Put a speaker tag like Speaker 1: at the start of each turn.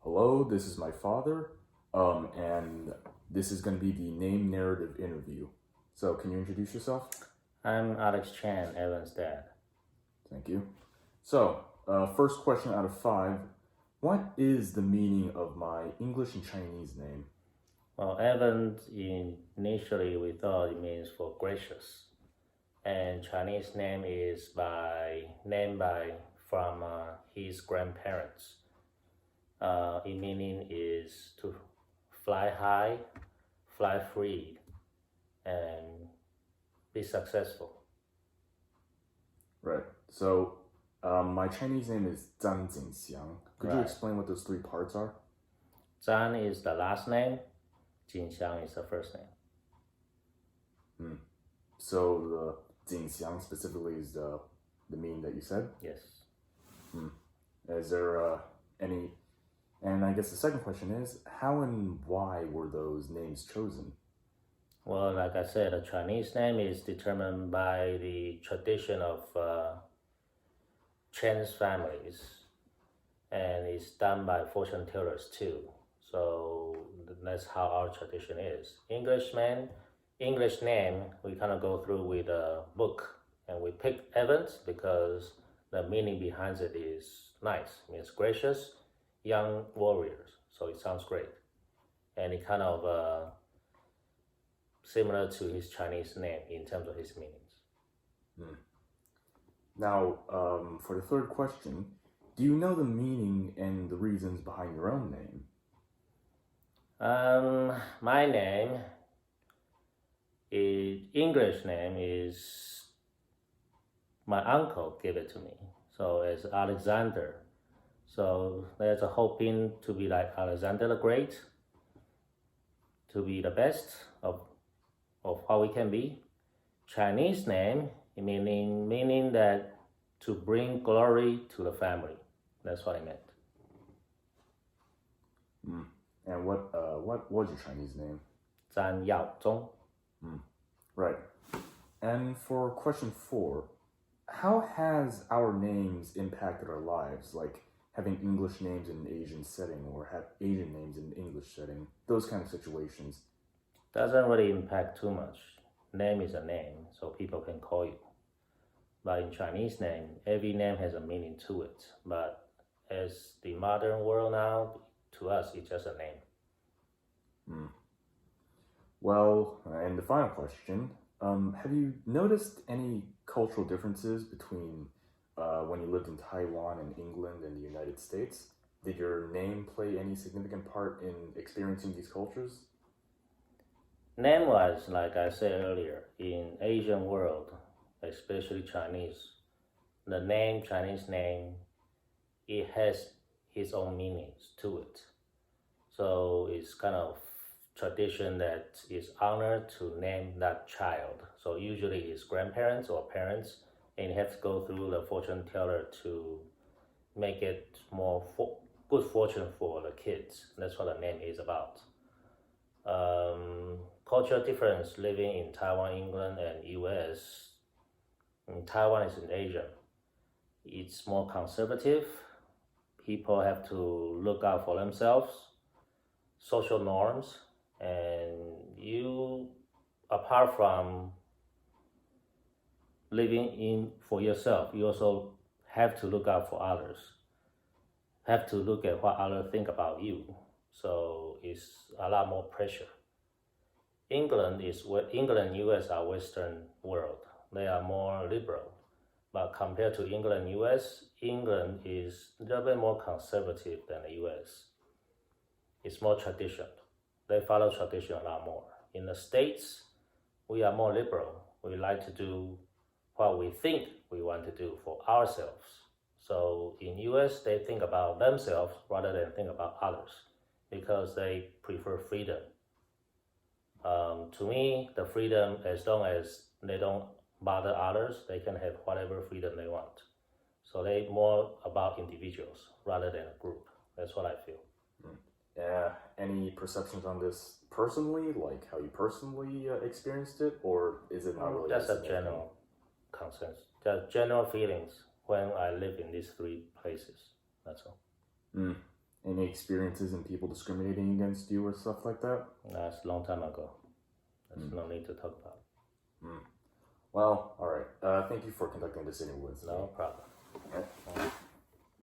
Speaker 1: Hello, this is my father, and this is going to be the name narrative interview. So, can you introduce yourself?
Speaker 2: I'm Alex Chan, Evan's dad.
Speaker 1: Thank you. So, first question out of five. What is the meaning of my English and Chinese name?
Speaker 2: Well, Evan, initially we thought it means for gracious, and Chinese name is named by from his grandparents. Its meaning is to fly high, fly free, and be successful.
Speaker 1: Right. So, my Chinese name is Zhang Jingxiang. Could you
Speaker 2: Right.
Speaker 1: explain what those three parts are?
Speaker 2: Zhang is the last name, Jinxiang is the first name.
Speaker 1: So, the Jingxiang specifically is the meaning that you said?
Speaker 2: Yes.
Speaker 1: Is there any? And I guess the second question is, how and why were those names chosen?
Speaker 2: Well, like I said, a Chinese name is determined by the tradition of Chinese families, and it's done by fortune tellers too. So that's how our tradition is. English name, we kind of go through with a book, and we pick Evans because the meaning behind it is nice. It means gracious, young warriors. So it sounds great, and it kind of similar to his Chinese name in terms of his meanings.
Speaker 1: Now, for the third question, do you know the meaning and the reasons behind your own name?
Speaker 2: My name English name is my uncle gave it to me. So it's Alexander. So there's a hoping to be like Alexander the Great, to be the best of how we can be. Chinese name meaning that to bring glory to the family. That's what I meant.
Speaker 1: And what was your Chinese name?
Speaker 2: Zhang Yaozhong.
Speaker 1: Right. And for question 4, how has our names impacted our lives? Like having English names in an Asian setting or have Asian names in an English setting, those kind of situations.
Speaker 2: Doesn't really impact too much. Name is a name, so people can call you. But in Chinese name, every name has a meaning to it. But as the modern world now, to us, it's just a name.
Speaker 1: Well, and the final question, have you noticed any cultural differences between when you lived in Taiwan and England and the United States? Did your name play any significant part in experiencing these cultures?
Speaker 2: Name-wise, like I said earlier, in Asian world, especially Chinese, the name, Chinese name, it has its own meanings to it. So it's kind of tradition that is honored to name that child. So usually it's grandparents or parents, and you have to go through the fortune teller to make it more good fortune for the kids. That's what the name is about. Cultural difference living in Taiwan, England, and US. Taiwan is in Asia. It's more conservative. People have to look out for themselves, social norms, and you, apart from living in for yourself, you also have to look out for others, have to look at what others think about you. So it's a lot more pressure. England and US are Western world. They are more liberal. But compared to England and US, England is a little bit more conservative than the US. It's more traditional. They follow tradition a lot more. In the States, we are more liberal. We like to do what we think we want to do for ourselves. So in US, they think about themselves rather than think about others because they prefer freedom. To me, the freedom, as long as they don't bother others, they can have whatever freedom they want. So they more about individuals rather than a group. That's what I feel.
Speaker 1: Any perceptions on this personally, like how you personally experienced it, or is it not really?
Speaker 2: That's a general consensus. Just general feelings when I live in these three places. That's all.
Speaker 1: Any experiences in people discriminating against you or stuff like that?
Speaker 2: That's a long time ago. There's no need to talk about.
Speaker 1: Well, all right. Thank you for conducting this interview with me.
Speaker 2: No problem.
Speaker 1: All right.